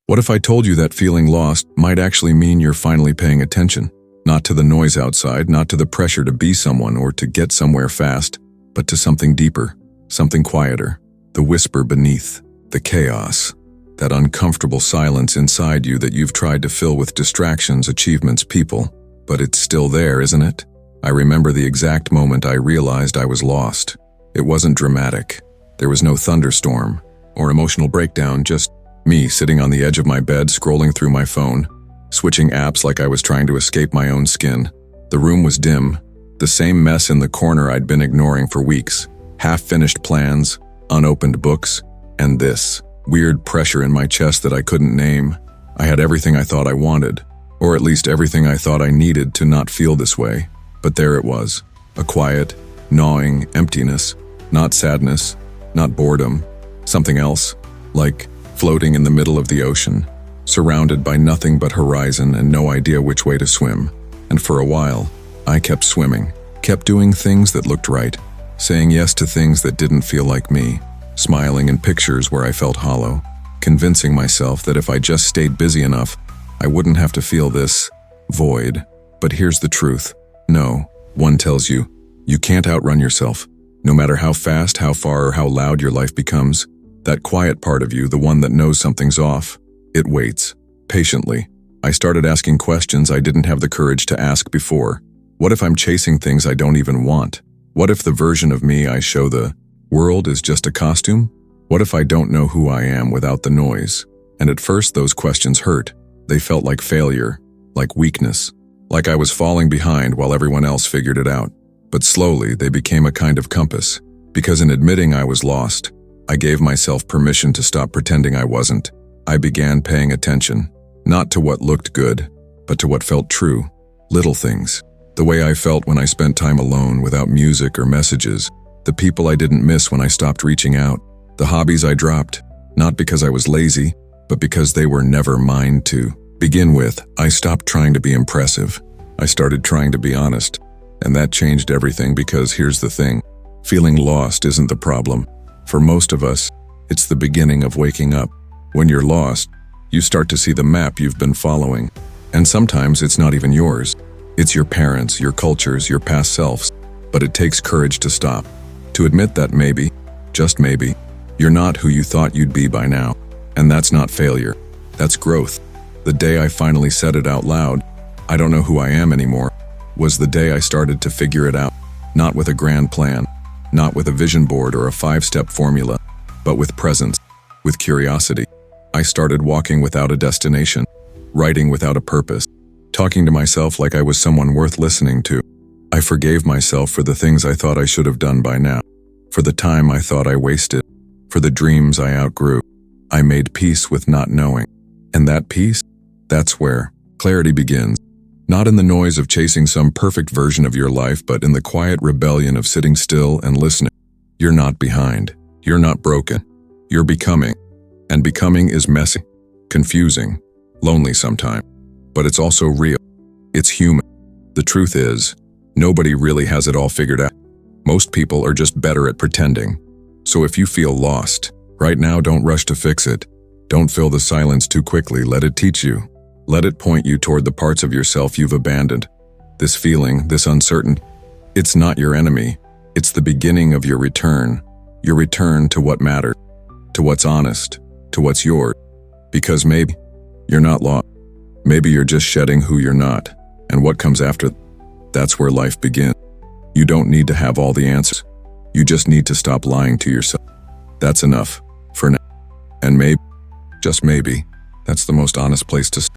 What if I told you that feeling lost might actually mean you're finally paying attention? Not to the noise outside, not to the pressure to be someone or to get somewhere fast, but to something deeper, something quieter, the whisper beneath, the chaos, that uncomfortable silence inside you that you've tried to fill with distractions, achievements, people. But it's still there, isn't it? I remember the exact moment I realized I was lost. It wasn't dramatic. There was no thunderstorm or emotional breakdown, just me sitting on the edge of my bed scrolling through my phone, switching apps like I was trying to escape my own skin. The room was dim, the same mess in the corner I'd been ignoring for weeks, half-finished plans, unopened books, and this weird pressure in my chest that I couldn't name. I had everything I thought I wanted, or at least everything I thought I needed to not feel this way. But there it was, a quiet, gnawing emptiness, not sadness, not boredom, something else, like floating in the middle of the ocean, surrounded by nothing but horizon and no idea which way to swim. And for a while, I kept swimming, kept doing things that looked right, saying yes to things that didn't feel like me, smiling in pictures where I felt hollow, convincing myself that if I just stayed busy enough, I wouldn't have to feel this void. But here's the truth. No, one tells you, you can't outrun yourself. No matter how fast, how far, or how loud your life becomes, that quiet part of you, the one that knows something's off, it waits, patiently. I started asking questions I didn't have the courage to ask before. What if I'm chasing things I don't even want? What if the version of me I show the world is just a costume? What if I don't know who I am without the noise? And at first those questions hurt. They felt like failure, like weakness, like I was falling behind while everyone else figured it out. But slowly they became a kind of compass, because in admitting I was lost, I gave myself permission to stop pretending I wasn't. I began paying attention, not to what looked good, but to what felt true. Little things. The way I felt when I spent time alone without music or messages. The people I didn't miss when I stopped reaching out. The hobbies I dropped, not because I was lazy, but because they were never mine to begin with. I stopped trying to be impressive. I started trying to be honest. And that changed everything, because here's the thing. Feeling lost isn't the problem. For most of us, it's the beginning of waking up. When you're lost, you start to see the map you've been following. And sometimes it's not even yours. It's your parents', your culture's, your past selves. But it takes courage to stop. To admit that maybe, just maybe, you're not who you thought you'd be by now. And that's not failure. That's growth. The day I finally said it out loud, I don't know who I am anymore, was the day I started to figure it out. Not with a grand plan, not with a vision board or a 5-step formula, but with presence, with curiosity. I started walking without a destination, writing without a purpose, talking to myself like I was someone worth listening to. I forgave myself for the things I thought I should have done by now, for the time I thought I wasted, for the dreams I outgrew. I made peace with not knowing. And that peace, that's where clarity begins. Not in the noise of chasing some perfect version of your life, but in the quiet rebellion of sitting still and listening. You're not behind. You're not broken. You're becoming. And becoming is messy, confusing, lonely sometimes. But it's also real. It's human. The truth is, nobody really has it all figured out. Most people are just better at pretending. So if you feel lost, right now, don't rush to fix it. Don't fill the silence too quickly. Let it teach you. Let it point you toward the parts of yourself you've abandoned. This feeling, this uncertainty, it's not your enemy. It's the beginning of your return to what matters, to what's honest, to what's yours. Because maybe you're not lost. Maybe you're just shedding who you're not. And what comes after, that's where life begins. You don't need to have all the answers. You just need to stop lying to yourself. That's enough for now. And maybe, just maybe, that's the most honest place to start.